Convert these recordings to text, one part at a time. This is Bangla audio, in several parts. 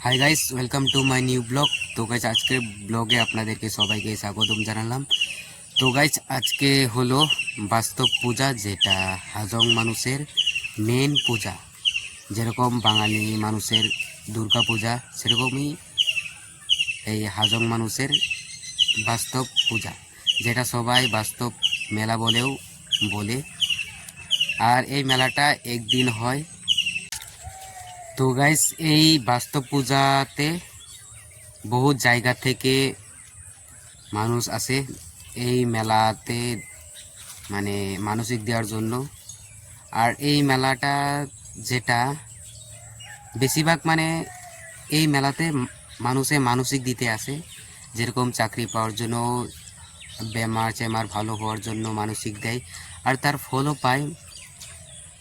Hi guys, welcome to my new blog. তো গাইস, আজকের ব্লগে আপনাদেরকে সবাইকে স্বাগতম জানালাম। তো গাইস, আজকে হলো বাস্তব পূজা, যেটা হাজং মানুষের মেন পূজা। যেরকম বাঙালি মানুষের দুর্গা পূজা, সেরকমই এই হাজং মানুষের বাস্তব পূজা, যেটা সবাই বাস্তব মেলা বলেও বলে। আর এই মেলাটা একদিন হয়। তো গাইস, এই বাস্তব পূজাতে বহু জায়গা থেকে মানুষ আসে এই মেলাতে, মানে মানসিক দেওয়ার জন্য। আর এই মেলাটা যেটা বেশিরভাগ মানে এই মেলাতে মানুষে মানসিক দিতে আসে, যেরকম চাকরি পাওয়ার জন্য, বেমার ভালো হওয়ার জন্য মানসিক দেয়, আর তার ফলও পায়।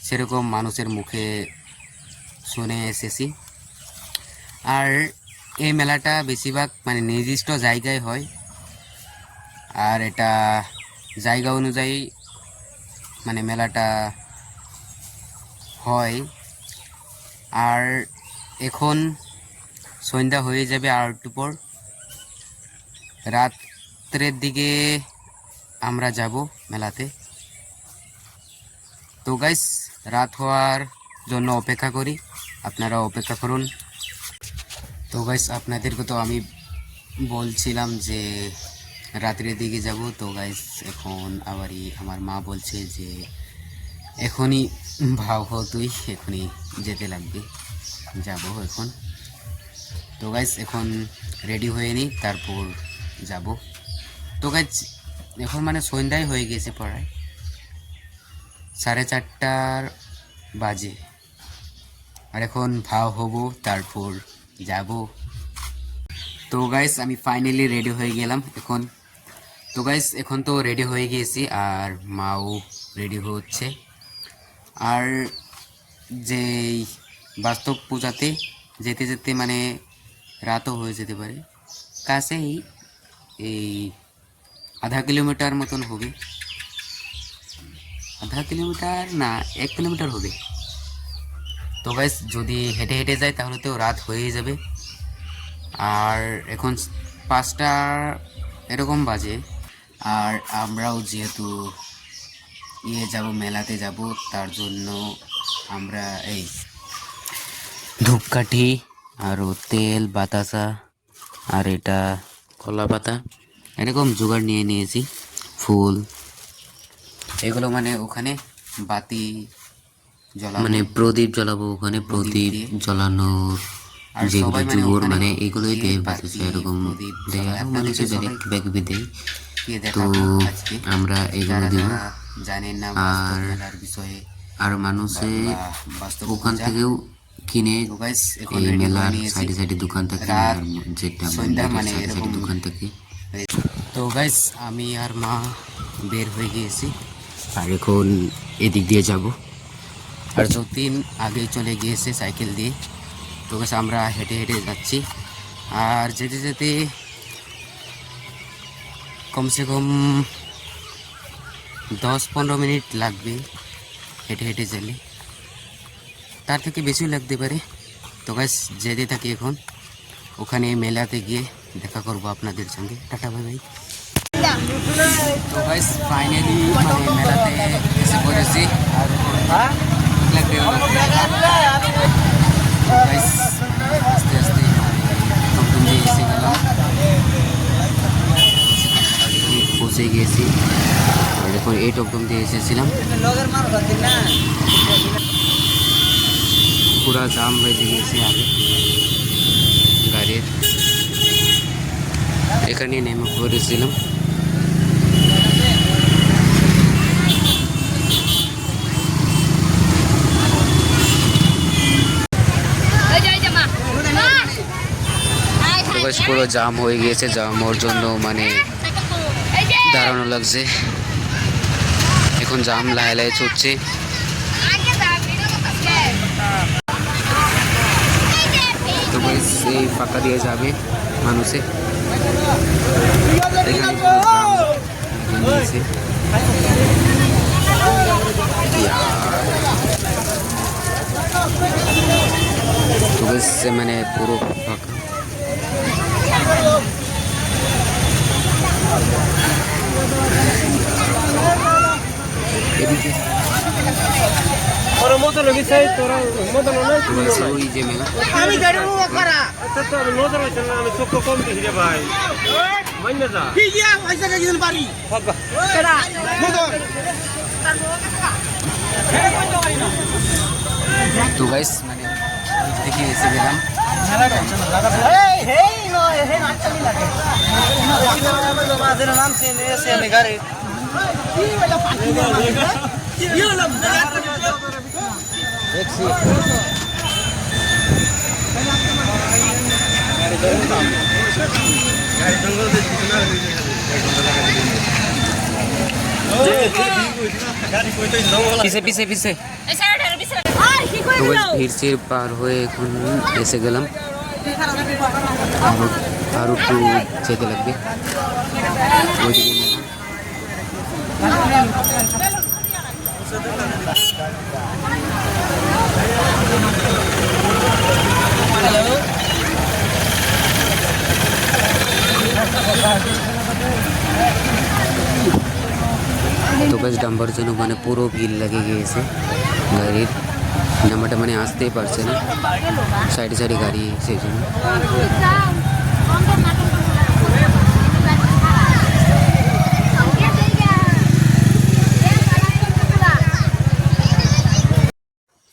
সেরকম মানুষের মুখে শুনে এসেছি। আর এই মেলাটা বেশিরভাগ মানে নির্দিষ্ট জায়গায় হয়, আর এটা জায়গা অনুযায়ী মানে মেলাটা হয়। আর এখন সন্ধ্যা হয়ে যাবে, আর একটু পর রাত্রের দিকে আমরা যাব মেলাতে। তো গাইস, রাত হওয়ার জন্য অপেক্ষা করি, আপনারা অপেক্ষা করুন। তো গাইস, আপনাদেরকে তো আমি বলছিলাম যে রাত্রের দিকে যাব। তো গাইস, এখন আবারই আমার মা বলছে যে এখনই ভাব তুই এখনই যেতে লাগবে, যাব এখন। তো গাইস, এখন রেডি হয়ে নিই, তারপর যাব। তো গাইস, এখন মানে সন্ধ্যায় হয়ে গেছে, প্রায় 4:30 বাজে। আর এখন ভাও হব, তারপর যাব। তো গাইস, আমি ফাইনালি রেডি হয়ে গেলাম এখন। তো গাইস, এখন তো রেডি হয়ে গিয়েছি, আর মাও রেডি হচ্ছে। আর যে বাস্তব পূজাতে যেতে যেতে মানে রাতও হয়ে যেতে পারে। কাছেই এই আধা কিলোমিটার মতন হবে, আধা কিলোমিটার না 1 কিলোমিটার হবে। তো গাইস, যদি হেঁটে হেঁটে যায় তাহলে তো রাত হয়ে যাবে। আর এখন 5টা এরকম বাজে। আর আমরাও যেহেতু যাব, মেলাতে যাব, তার জন্য আমরা এই ধূপকাঠি আরও তেল, বাতাসা, আর এটা কলা পাতা, এরকম জোগাড় নিয়ে নিয়েছি। ফুল, এগুলো মানে ওখানে বাতি জ্বালাবো, মানে প্রদীপ জ্বালাবো ওখানে। প্রদীপ জ্বালানোর যেগুলো জোগাড় মানে এগুলোই দেয়, বাতাসা এরকম দেয়, আর মানুষের ব্যাগ দেয়। তো আমরা এগুলো দিব। আর মানুষে ওখান থেকেও কিনে, এই মেলার সাইডে সাইডে দোকান থাকে, যেটা মানে সাইডে দোকান থাকে। তো গাইস, আমি আর মা বের হয়ে গিয়েছি, আর এখন এদিক দিয়ে যাব। আর যতীন আগেই চলে গিয়েছে সাইকেল দিয়ে। তো গাইস, আমরা হেঁটে হেঁটে যাচ্ছি। আর যেতে যেতে কমসে কম 10-15 মিনিট লাগবে হেঁটে হেঁটে গেলে, তার থেকে বেশিও লাগতে পারে। তো গাইস, যেতে থাকি এখন। ওখানে মেলাতে গিয়ে দেখা করব আপনাদের সঙ্গে। Tata, bye bye. তো গাইস, ফাইনালি মানে মেলাতে এসে পড়েছি। আর গাইস, আস্তে আস্তে টমটম দিয়ে এসে গেলাম, পৌঁছে গিয়েছি। আর এখন এই টমটম দিয়ে এসেছিলাম, পুরা জাম হয়ে গিয়েছে আগে গাড়ির। এখানে নেমে পড়েছিলাম। পুরো জাম হয়ে গিয়েছে, জাম হওয়ার জন্য মানে দাঁড়ানো লাগছে। এখন জাম লাহে লাহে ছুটছে। তো এই ফাঁকা দিয়ে যাবে মানুষে, এখানে পুরো জাম নিয়েছে। তো গাইস মানে পুরো ফাঁকা। এদিকে ওরা মতো লোক চাই তোরা মতো নয় তো গাইস ওই যে মেলা আমি গাড়ি করা আচ্ছা তো আমি মতো হইছে না আমি চোখ কম দিছি রে ভাই মাইনা যা কি দিয়া পয়সা কে দিন পারি বাবা কেডা মোটর তো গাইস মানে দেখি এসে গেলাম। এই হেই নয় হে নাচনি লাগে আমাদের নাম চেনে এসে আমি গাড়ি কি বলে পাখি না কি হলো দেখছি পিছে পিছে পিছে তো গাইস ভিড় পার হয়ে এখন এসে গেলাম। আর একটু যেতে লাগবে ওইদিকে মেলা। তো গাইস ডাম্বার জন্য মানে পুরো ভিড় লেগে গিয়েছে, গাড়ির নাম্বারটা মানে আসতেই পারছে না, সাইডে সাইডে গাড়ি সেই জন্য।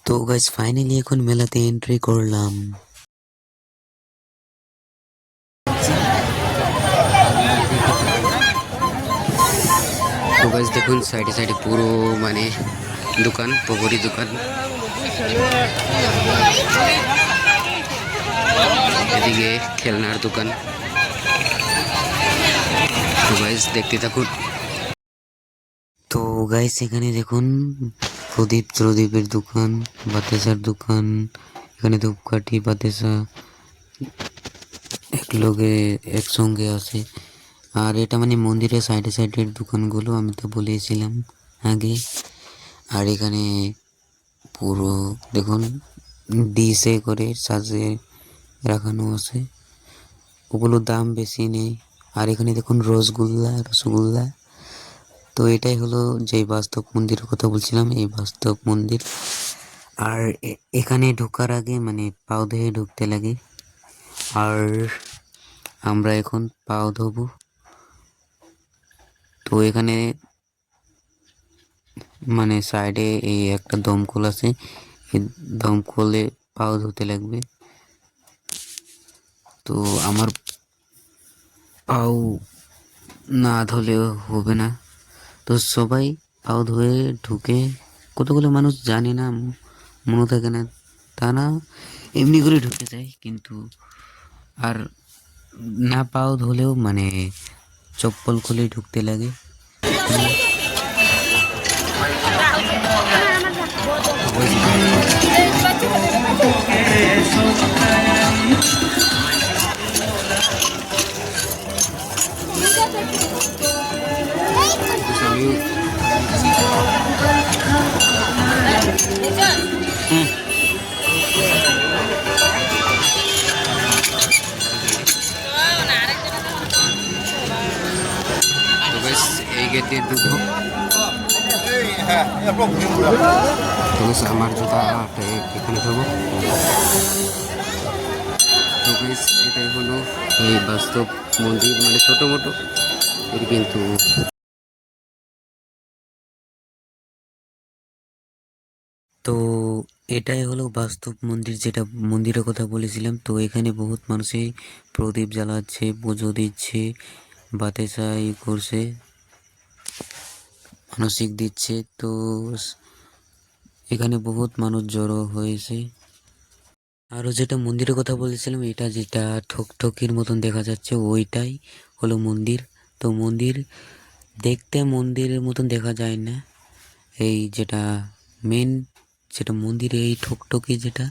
তো গাইস ফাইনালি এখন মেলাতে এন্ট্রি করলাম। তো গাইস দেখুন সাইডে সাইডে পুরো মানে দোকান, পকড়ি দোকান, এদিকে খেলনার দোকান। তো গাইস দেখতে থাকুন। তো গাইস এখানে দেখুন প্রদীপের দোকান, বাতাসার দোকান, এখানে ধূপকাঠি বাতাসা এক লোকে একসঙ্গে আছে। আর এটা মানে মন্দিরের সাইডে সাইডের দোকানগুলো, আমি তো বলেছিলাম আগে। আর এখানে পুরো দেখুন ডিসে করে সাজিয়ে রাখানো আছে, ওগুলোর দাম বেশি নেই। আর এখানে দেখুন রসগোল্লা। তো এটাই হলো যে বাস্তব মন্দিরের কথা বলছিলাম, এই বাস্তব মন্দির। আর এখানে ঢোকার আগে মানে পাও ধুয়ে ঢুকতে লাগে। আর আমরা এখন পাও ধোবো। তো এখানে মানে সাইডে এই একটা দমকল আছে, এই দমকলে পাও ধুতে লাগবে। তো আমার পাও না ধুলেও হবে না, তো সবাই পাও ধুয়ে ঢুকে। কতগুলো মানুষ জানে না, মনে থাকে না, তা না এমনি করে ঢুকে যায়। কিন্তু আর না পাও ধুলেও মানে চপ্পল খুলে ঢুকতে লাগে। তো বেশ এই গেটে ঢুকবো। তো বেশ আমার জুতাটা এখানে ধরবো। তো বেশ এটাই হলো এই বাস্তব মন্দির, মানে ছোটো মোটো এর কিন্তু। তো এটাই হলো বাস্তব মন্দির, যেটা মন্দিরের কথা বলেছিলাম। তো এখানে বহুত মানুষই প্রদীপ জ্বালাচ্ছে, পুজো দিচ্ছে, বাতাসা করছে, মানসিক দিচ্ছে। তো এখানে বহুত মানুষ জড়ো হয়েছে। আরও যেটা মন্দিরের কথা বলেছিলাম, এটা যেটা ঠকঠকির মতন দেখা যাচ্ছে ওইটাই হলো মন্দির। তো মন্দির দেখতে মন্দিরের মতন দেখা যায় না, এই যেটা মেন যেটা মন্দির, এই ঠকঠকি যেটা,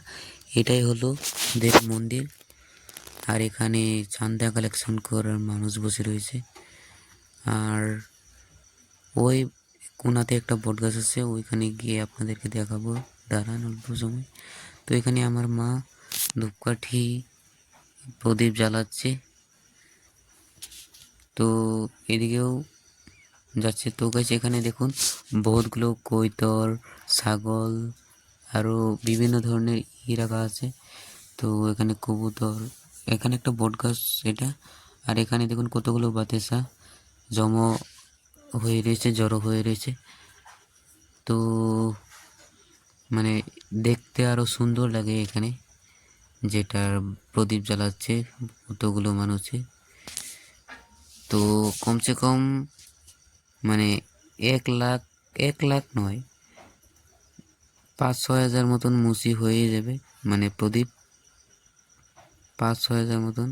এটাই হলো দেব মন্দির। আর এখানে চাঁদা কালেকশন করার মানুষ বসে রয়েছে। আর ওই কোনাতে একটা বট গাছ আছে, ওইখানে গিয়ে আপনাদেরকে দেখাবো, দাঁড়ান অল্প সময়। তো এখানে আমার মা ধূপকাঠি প্রদীপ জ্বালাচ্ছে। তো এদিকেও যাচ্ছে। তো গাইস এখানে দেখুন বহুতগুলো কৈতর, ছাগল আরও বিভিন্ন ধরনের রাখা আছে। তো এখানে কবুতর, এখানে একটা বট গাছ এটা। আর এখানে দেখুন কতগুলো বাতাসা জড়ো হয়ে রয়েছে। তো মানে দেখতে আরো সুন্দর লাগে এখানে, যেটার প্রদীপ জ্বালাচ্ছে কতগুলো মানুষে। তো কমসে কম মানে 1 লাখ নয়, 5-6 হাজার মতন মুসি হয়ে যাবে, মানে প্রদীপ 5-6 হাজার মতন।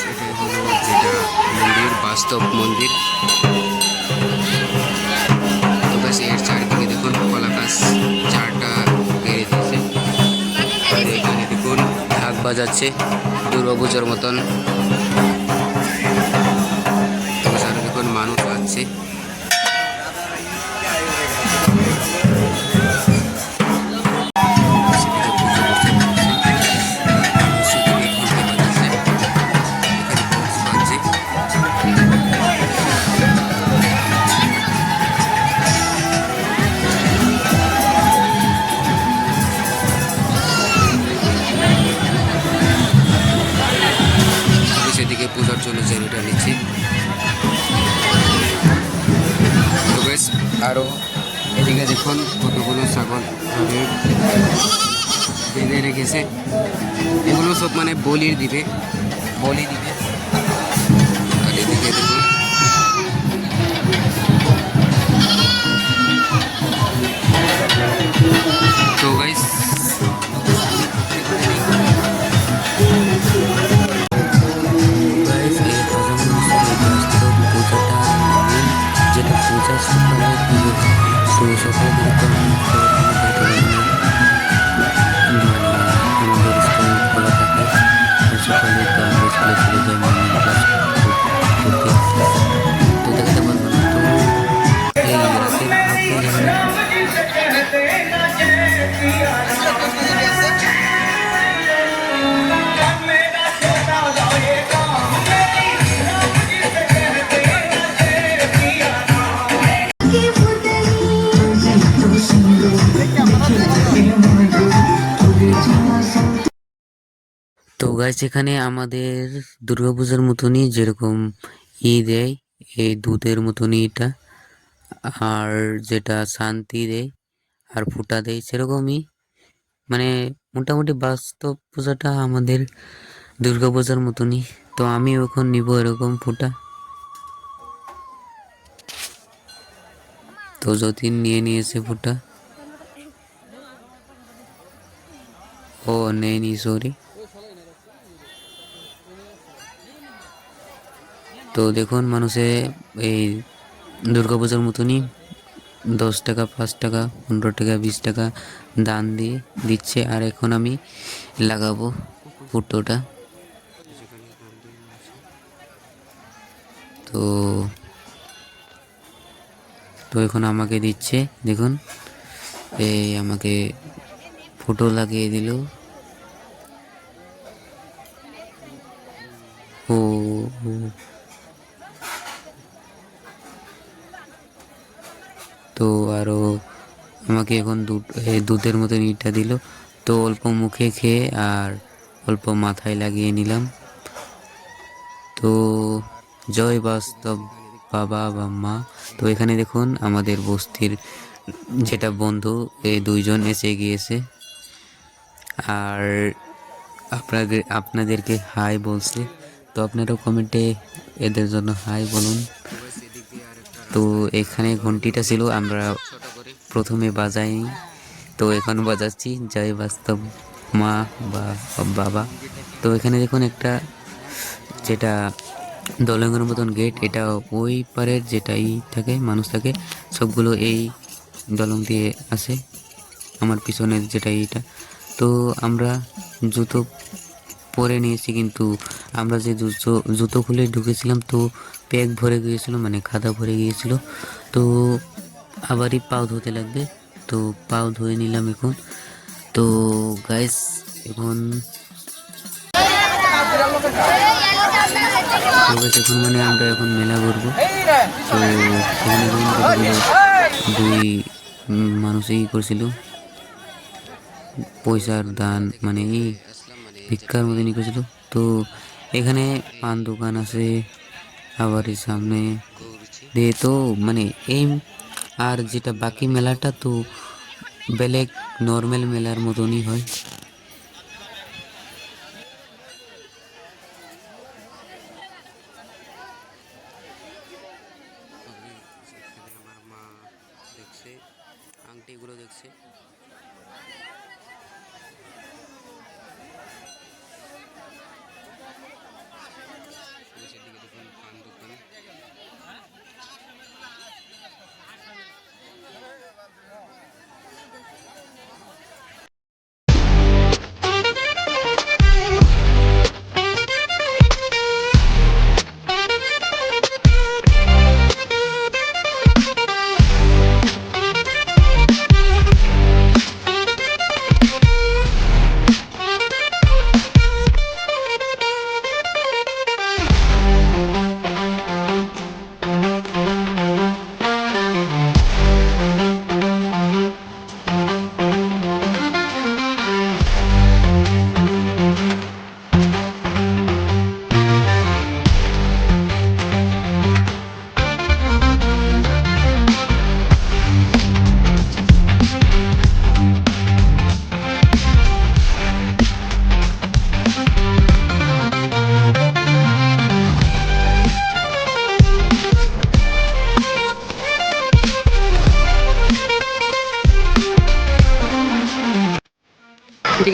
এটাই হলো যেটা মন্দির, বাস্তব মন্দির। তো ব্যাস এর চারিদিকে দেখুন কলা গাছ 4টা ঘিরে দিয়েছে। আর এখানে দেখুন ঢাক বাজাচ্ছে দুর্গাপুজোর মতন। তো ব্যাস আরো দেখুন মানুষ আছে। সেদিকে পূজার জন্য জেরিটা নিচ্ছি। তো বেশ আরও এদিকে দেখুন কতগুলো ছাগল বেঁধে রেখেছে। এগুলো সব মানে বলি দিবে। আর এদিকে দেখুন তো গাইস যেটা পূজা সকালে পুজো, তো সকালে আমাদের স্কুল খোলা থাকে। সকালে তো আমরা স্কুলে চলে যাই মর্নিং ক্লাস করতে। তো দেখতে পারবো না। তো এই রাতের তো গাইস এখানে আমাদের দুর্গাপূজার মতনই যেরকম দেয়, এই দুধের মতনই এটা। আর যেটা শান্তি দেয় আর ফুটা দেয় সেরকমই, মানে মোটামুটি বাস্তব পূজাটা আমাদের দুর্গাপূজার মতনই। তো আমি এখন নিব এরকম ফুটা। তো যতীন নিয়ে নিয়েছে ফুটা। ও নেয়নি, সরি। তো দেখুন মানুষে এই দুর্গাপূজার মতনই 10 টাকা, 5 টাকা, 15 টাকা, 20 টাকা দান দিয়ে দিচ্ছে। আর এখন আমি লাগাবো ফুটোটা। তো তো এখন আমাকে দিচ্ছে, দেখুন এই আমাকে ফুটো লাগিয়ে দিল। ও তো আরও আমাকে এখন দুধের মতন ইটা দিল। তো অল্প মুখে খেয়ে আর অল্প মাথায় লাগিয়ে নিলাম। তো জয় বাস্তব বাবা বা মা। তো এখানে দেখুন আমাদের বস্তির যেটা বন্ধু, এই 2জন এসে গিয়েছে আর আপনাদেরকে হাই বলছে। তো আপনারাও কমেন্টে এদের জন্য হাই বলুন। তো এখানে ঘন্টিটা ছিল, আমরা প্রথমে বাজাইনি, তো এখন বাজাচ্ছি জয় বাস্তব মা বা বাবা। তো এখানে দেখুন একটা যেটা দলঙ্গের মতন গেট, এটা ওই পারের যেটাই থাকে মানুষ থাকে সবগুলো এই দলং দিয়ে আসে আমার পিছনের যেটা এইটা। তো আমরা জুতো পরে নিয়েছি, কিন্তু আমরা যে জুতো খুলে ঢুকেছিলাম তো প্যাক ভরে গিয়েছিল, মানে খাদা ভরে গিয়েছিল। তো আবারই পাও ধুতে লাগবে। তো পাও ধুয়ে নিলাম এখন। তো গাইস এখন এখন মানে আমরা এখন মেলা ঘুরবো। তো এখানে দেখুন কতগুলো দুই মানুষই করছিল পয়সার দান, মানে এই ভিক্ষার মতনই করছিল। তো এখানে পান দোকান আছে আবার এই সামনে দিয়ে। তো মানে এই আর যেটা বাকি মেলাটা তো বেলেগ নর্মাল মেলার মতনই হয়। আমার মা দেখছে, আংটিগুলো দেখছে। দিকে দেখুন পান দোকান।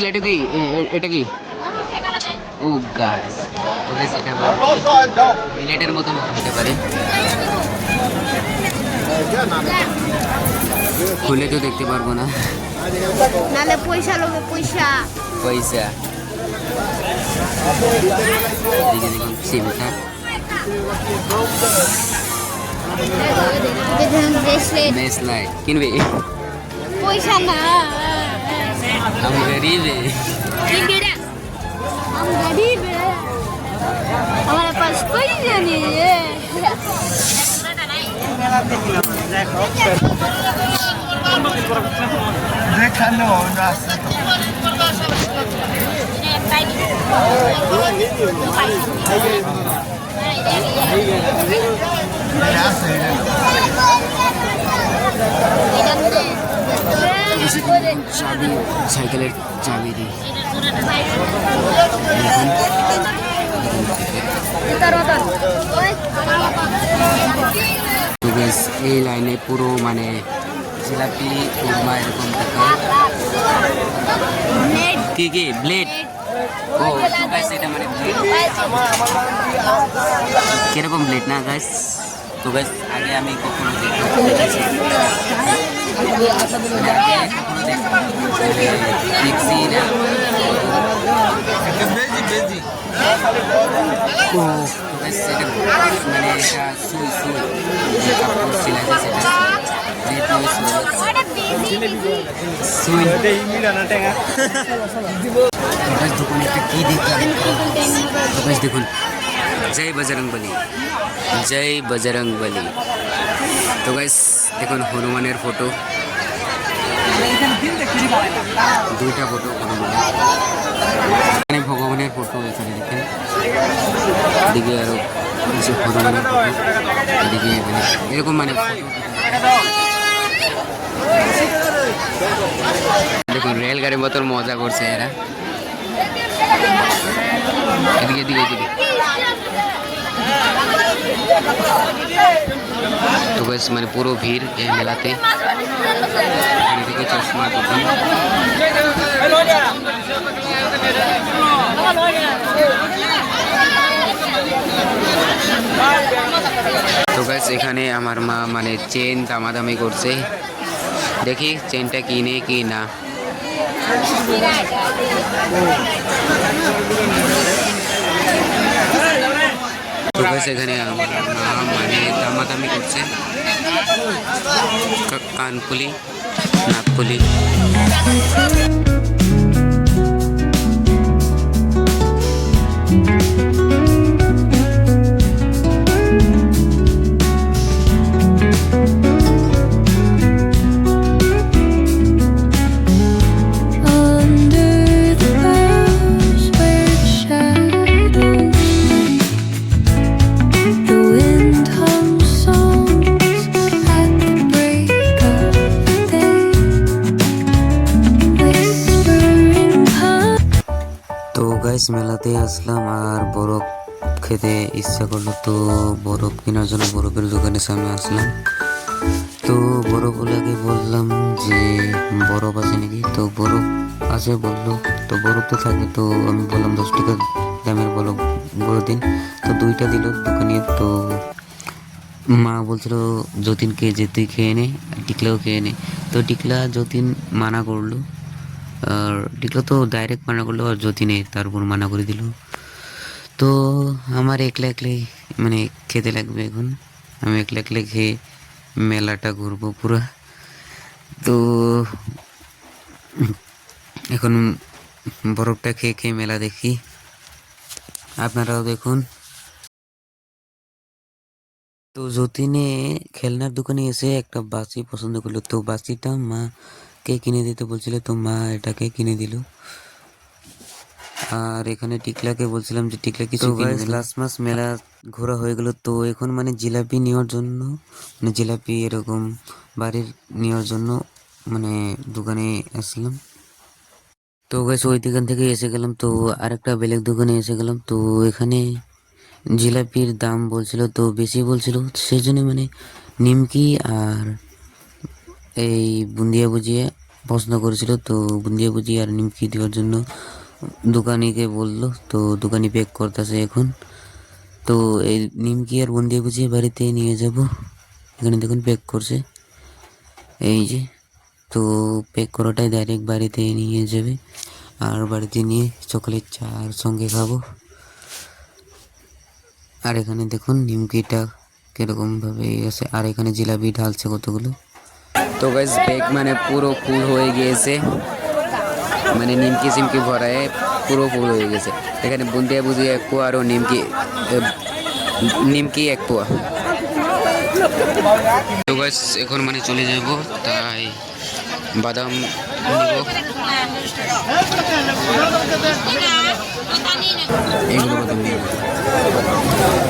এটা কি? এটা কি? ও গাইস, ওকে সেটা মিলেটের মতন হতে পারে। খুলে তো দেখতে পারবো না, নালে পয়সা লোকে পয়সা পয়সা। এদিকে দেখুন সিমটা। ব্রেসলেট কিনবে? পয়সা না हम गरीब है। हम गरीब है, हमारे पास पैसा नहीं है। দেখানো না চাবি, সাইকেলের চাবি দিই। তো বেশ এই লাইনে পুরো মানে জিলাপি কুরমা এরকম দেখায়। কি কি ব্লেড? ও গাইস এটা মানে ব্লেড। কিরকম ব্লেড না গাইস? তো গাইস আগে আমি কখনো দেখছি না। ও গাইস এটা মানে এটা সুই সুই কাপড় সিলাই সেটা সুই দোকানে একটা কি দেখলাম। তো গাইস দেখুন, জয় বজরং বলি, জয় বজরং বলি। তো গাইস দেখুন হনুমানের ফটো, দুইটা ফটো হনুমানের, এখানে ভগবানের ফটো এখানে দেখেন। এদিকে আরো কিছু হনুমানের ফটো, এদিকে মানে এরকম মানে দেখুন রেলগাড়ির মতন মজা করছে এরা। এদিকে এদিকে এদিকে। তো বেশ মানে পুরো ভিড় এই মেলাতে। এদিকে চশমা দোকান। তো গাইস এখানে আমার মা মানে চেন দামাদামি করছে, দেখি চেনটা কিনে কি না। তো তো গাইস এখানে আমার মানে দামাদামি করছে কানপুলি নাকপুলি। Under the boughs where it shadows me, the wind hums songs at the break of day, whispering তো গাইস মেলাতে আসলাম আর বরফ খেতে ইচ্ছা করলো, তো বরফ কেনার জন্য বরফের দোকানের সামনে আসলাম। তো বরফওয়ালাকে বললাম যে বরফ আছে নাকি, তো বরফ আছে বললো। তো বরফ তো থাকে, তো আমি বললাম 10 টাকা দামের বরফ বড় দিন। তো 2টা দিল দোকানে। তো মা বলছিল যতীনকে যে তুই খেয়ে নে, টিকলাও খেয়ে নে। তো টিকলা যতীন মানা করলো, আর টিকলা তো ডাইরেক্ট মানা করলো, আর যতীনে তার উপর মানা করে দিল। তো আমার একলা একলাই মানে খেতে লাগবে এখন, আমি একলা একলাই খেয়ে মেলাটা ঘুরবো পুরো। তো এখন বরফটা খেয়ে খেয়ে মেলা দেখি, আপনারাও দেখুন। তো যতীনে খেলনার দোকানে এসে একটা বাসি পছন্দ করলো, তো বাসিটা মাকে কিনে দিতে বলছিল, তো মা এটাকে কিনে দিল। আর এখানে টিকলাকে বলছিলাম যে টিকলা কিছু কিনে দিল। লাস্ট মাস মেলা ঘোরা হয়ে গেল, তো এখন মানে জিলাপি নেওয়ার জন্য, মানে জিলাপি এরকম বাড়ির নেওয়ার জন্য মানে দোকানে আসলাম। তো গাইস ওই দোকান থেকে এসে গেলাম, তো আরেকটা বেলেগ দোকানে এসে গেলাম। তো এখানে জিলাপির দাম বলছিল, তো বেশি বলছিল, সেই জন্য মানে নিমকি আর এই বুন্দিয়া ভুজিয়া পছন্দ করেছিল। তো বুন্দিয়া ভুজিয়া আর নিমকি দেওয়ার জন্য দোকানিকে বললো, তো দোকানি প্যাক করতেছে এখন। তো এই নিমকি আর বুন্দিয়া ভুজিয়া বাড়িতে নিয়ে যাব, এখানে দেখুন প্যাক করছে এই যে। তো প্যাক করাটাই ডাইরেক্ট বাড়িতে নিয়ে যাবে, আর বাড়িতে নিয়ে চকলেট চা আর সঙ্গে খাবো। আর এখানে দেখুন নিমকিটা কিরকম ভাবে আছে, আর এখানে জিলাপি ঢালছে কতগুলো। তো গাইস ব্যাগ মানে পুরো ফুল হয়ে গিয়েছে, মানে নিমকি সিমকি ভরায় পুরো ফুল হয়ে গেছে। এখানে বুন্দিয়া ভুজিয়া 1 পোয়া, আরও নিমকি 1 পোয়া। তো গাইস এখন মানে চলে যাব, তাই বাদাম নিব, এগুলো বাদাম নিব।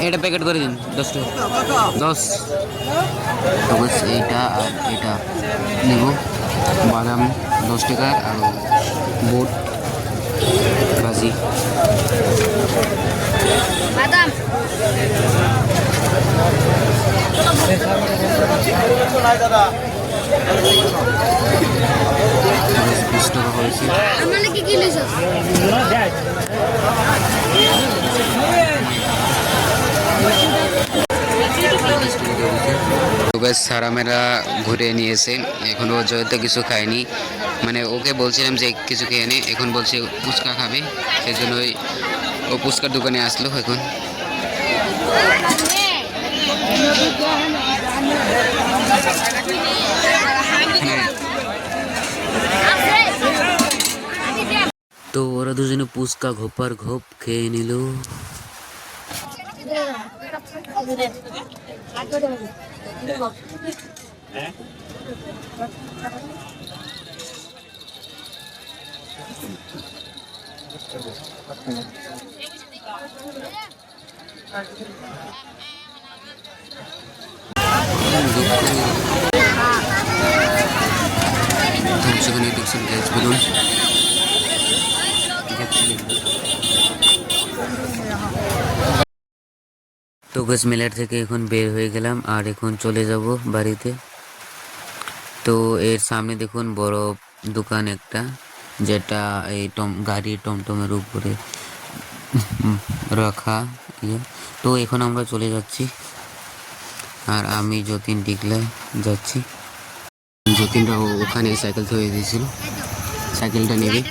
এটা প্যাকেট করে দিন 10 টাকা 10। তো বাস এইটা আর এটা নিব, বাদাম 10 টাকা আর বুট ভাজি। বাদাম বাস 20 টাকা হয়েছে। আমার কি কি লিস তো গাইস সারা মেলা ঘুরে নিয়েছে, এখনও জয়তো কিছু খায়নি। মানে ওকে বলছিলাম যে কিছু খেয়ে নে, এখন বলছে ফুচকা খাবে, সেই জন্যই ও ফুচকার দোকানে আসলো এখন। তো ওরা দুজনে ফুচকা ঘোপার ঘোপ খেয়ে নিল। সেখানে দেখছেন গ্যাস বেলুন। তো গ্যাস মেলার থেকে এখন বের হয়ে গেলাম, আর এখন চলে যাব বাড়িতে। তো এর সামনে দেখুন বড় দোকান একটা, যেটা এই গাড়ির টমটমের উপরে রাখা ইয়ে। তো এখন আমরা চলে যাচ্ছি, আর আমি যতীন টিকলা যাচ্ছি। যতীনরা ওখানে সাইকেল থয়ে দিয়েছিল, সাইকেলটা নেবে।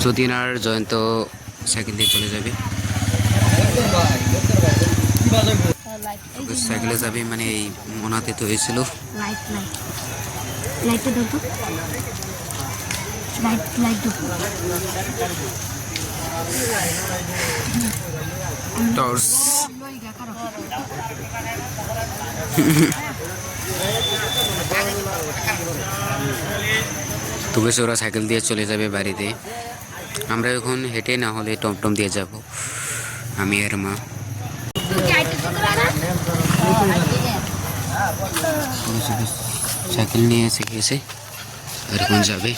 যতীন আর জয়ন্ত সাইকেল দিয়ে চলে যাবে। লাইট তো সাইকেলে যাবে মানে এই মনাতে তো হয়েছিল। লাইট লাইট লাইটটা দাও তো লাইট লাইট দাও টর্চ তো বেশ ওরা সাইকেল দিয়ে চলে যাবে বাড়িতে, আমরা এখন হেঁটে না হলে টমটম দিয়ে যাব আমি আর মা। সাইকেল নিয়ে এসে গিয়েছে আর এখন যাবে।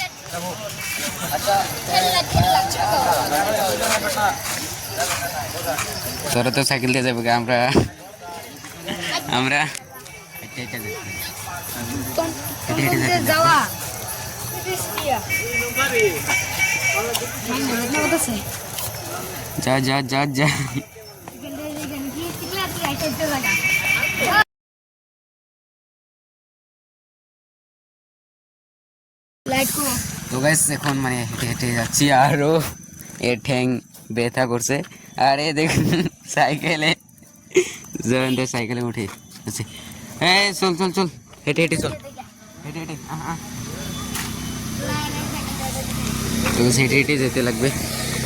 তোরা তো সাইকেল দিয়ে যাবে, আমরা আমরা হেঁটে হেঁটে যাবো। হেঁটে হেঁটে যেতে যাওয়া যা যা যা যা। তো গাইস এখন মানে হেঁটে হেঁটে যাচ্ছি, আরও এর ঠ্যাং ব্যথা করছে। আর এ দেখুন সাইকেলে জয়ন্ত সাইকেলে উঠে আছে। হ্যাঁ চল চল চল, হেঁটে হেঁটে চল, হেঁটে হেঁটে তো হেঁটে হেঁটে যেতে লাগবে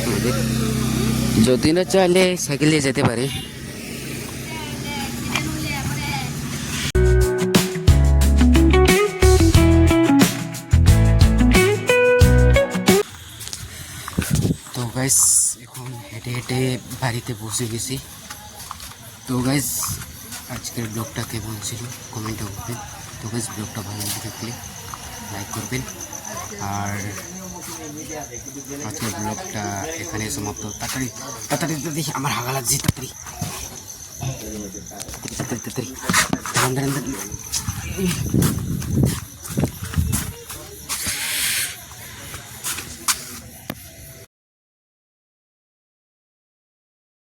আমাদের, যদি না চাইলে সাইকেল দিয়ে যেতে পারে। তো গাইস এখন হেঁটে হেঁটে বাড়িতে বসে গেছি। তো গাইস আজকের ব্লগটা কেমন ছিল কমেন্টে বলবেন। তো গাইস ব্লগটা ভালো লাগে থাকলে লাইক করবেন, আর আজকের ব্লগটা এখানে সমাপ্ত। তাড়াতাড়ি তাড়াতাড়ি দেখি আমার হাগা লাগছে, তাড়াতাড়ি তাড়াতাড়ি তাড়াতাড়ি।